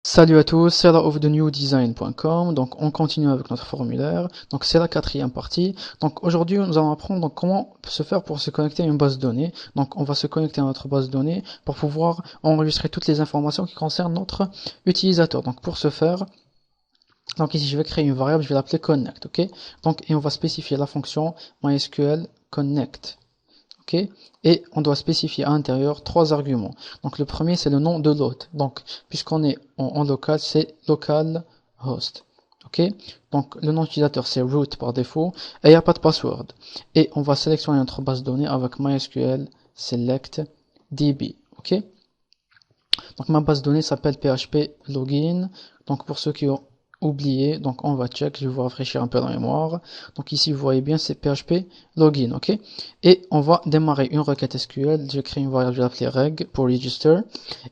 Salut à tous, c'est laofthenewdesign.com. Donc on continue avec notre formulaire. Donc c'est la quatrième partie. Donc aujourd'hui nous allons apprendre donc, comment se faire pour se connecter à une base de données. Donc on va se connecter à notre base de données pour pouvoir enregistrer toutes les informations qui concernent notre utilisateur. Donc pour ce faire, donc ici je vais créer une variable, je vais l'appeler connect, ok. Donc et on va spécifier la fonction MySQL connect. Okay. Et on doit spécifier à l'intérieur trois arguments. Donc le premier c'est le nom de l'hôte. Donc puisqu'on est en local, c'est localhost. Ok. Donc le nom utilisateur c'est root par défaut et il n'y a pas de password. Et on va sélectionner notre base de données avec MySQL select DB. Ok. Donc ma base de données s'appelle PHP login. Donc pour ceux qui ont oublié, donc on va check, je vais vous rafraîchir un peu la mémoire. Donc ici vous voyez bien c'est PHP login, ok. Et on va démarrer une requête SQL. Je crée une variable, je vais l'appeler reg pour register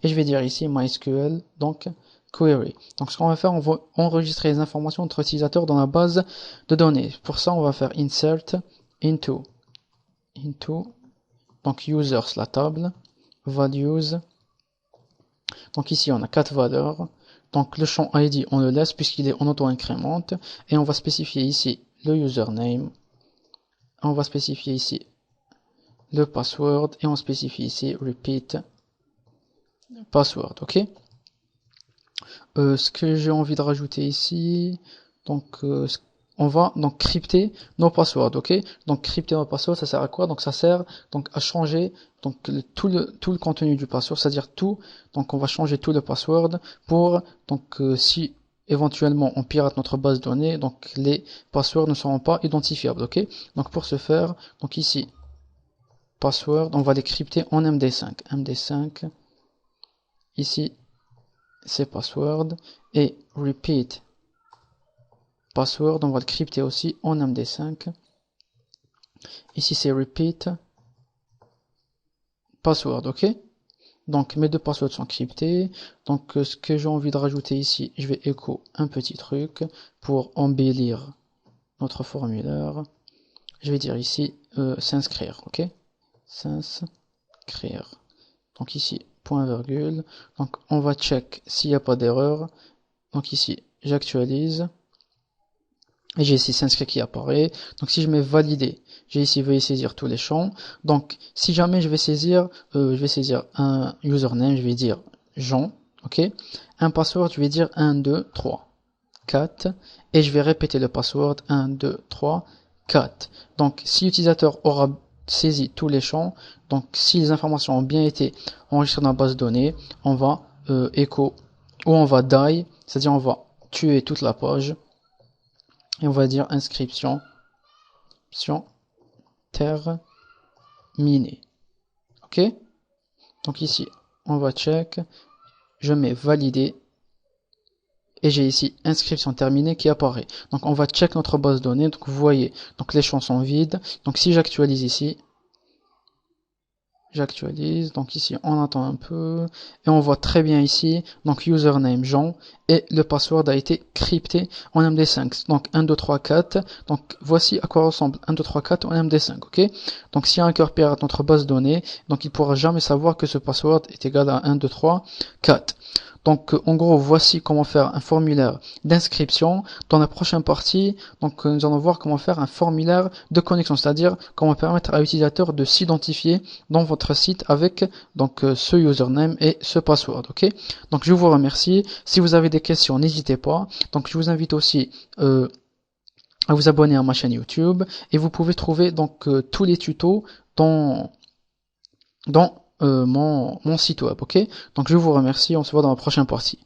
et je vais dire ici MySQL donc query. Donc ce qu'on va faire, on va enregistrer les informations de notre utilisateur dans la base de données. Pour ça on va faire insert into donc users la table values. Donc ici on a 4 valeurs. Donc le champ ID on le laisse puisqu'il est en auto-incrémente et on va spécifier ici le username, on va spécifier ici le password et on spécifie ici repeat password, ok. Ce que j'ai envie de rajouter ici, donc on va donc crypter nos passwords, ok. Donc crypter nos passwords, ça sert à quoi? Donc ça sert donc à changer donc tout le contenu du password, c'est-à-dire tout. Donc on va changer tout le password pour donc si éventuellement on pirate notre base de données, donc les passwords ne seront pas identifiables, ok. Donc pour ce faire, donc ici password, on va les crypter en MD5, ici c'est password et repeat password, on va le crypter aussi en MD5. Ici c'est repeat password, ok. Donc mes deux passwords sont cryptés. Donc ce que j'ai envie de rajouter ici, je vais écho un petit truc pour embellir notre formulaire. Je vais dire ici s'inscrire, ok. S'inscrire. Donc ici point virgule. Donc on va check s'il n'y a pas d'erreur. Donc ici j'actualise. Et j'ai ici s'inscrire qui apparaît. Donc si je mets valider, j'ai ici veuillez saisir tous les champs. Donc si jamais je vais saisir un username, je vais dire Jean, ok. Un password, je vais dire 1, 2, 3, 4. Et je vais répéter le password 1, 2, 3, 4. Donc si l'utilisateur aura saisi tous les champs, donc si les informations ont bien été enregistrées dans la base de données, on va echo ou on va die, c'est-à-dire on va tuer toute la page. Et on va dire inscription terminée. Ok. Donc ici, on va check. Je mets valider. Et j'ai ici inscription terminée qui apparaît. Donc on va check notre base de données. Donc vous voyez, donc les champs sont vides. Donc si j'actualise ici, j'actualise, donc ici on attend un peu et on voit très bien ici donc username Jean et le password a été crypté en MD5, donc 1 2 3 4. Donc voici à quoi ressemble 1 2 3 4 en MD5, ok. Donc si un hacker pirate notre base de données, donc il pourra jamais savoir que ce password est égal à 1 2 3 4. Donc en gros voici comment faire un formulaire d'inscription. Dans la prochaine partie, donc nous allons voir comment faire un formulaire de connexion, c'est-à-dire comment permettre à l'utilisateur de s'identifier dans votre site avec donc ce username et ce password, ok. Donc je vous remercie. Si vous avez des questions, n'hésitez pas. Donc je vous invite aussi à vous abonner à ma chaîne YouTube et vous pouvez trouver donc tous les tutos dans mon site web, ok. Donc je vous remercie, on se voit dans la prochaine partie.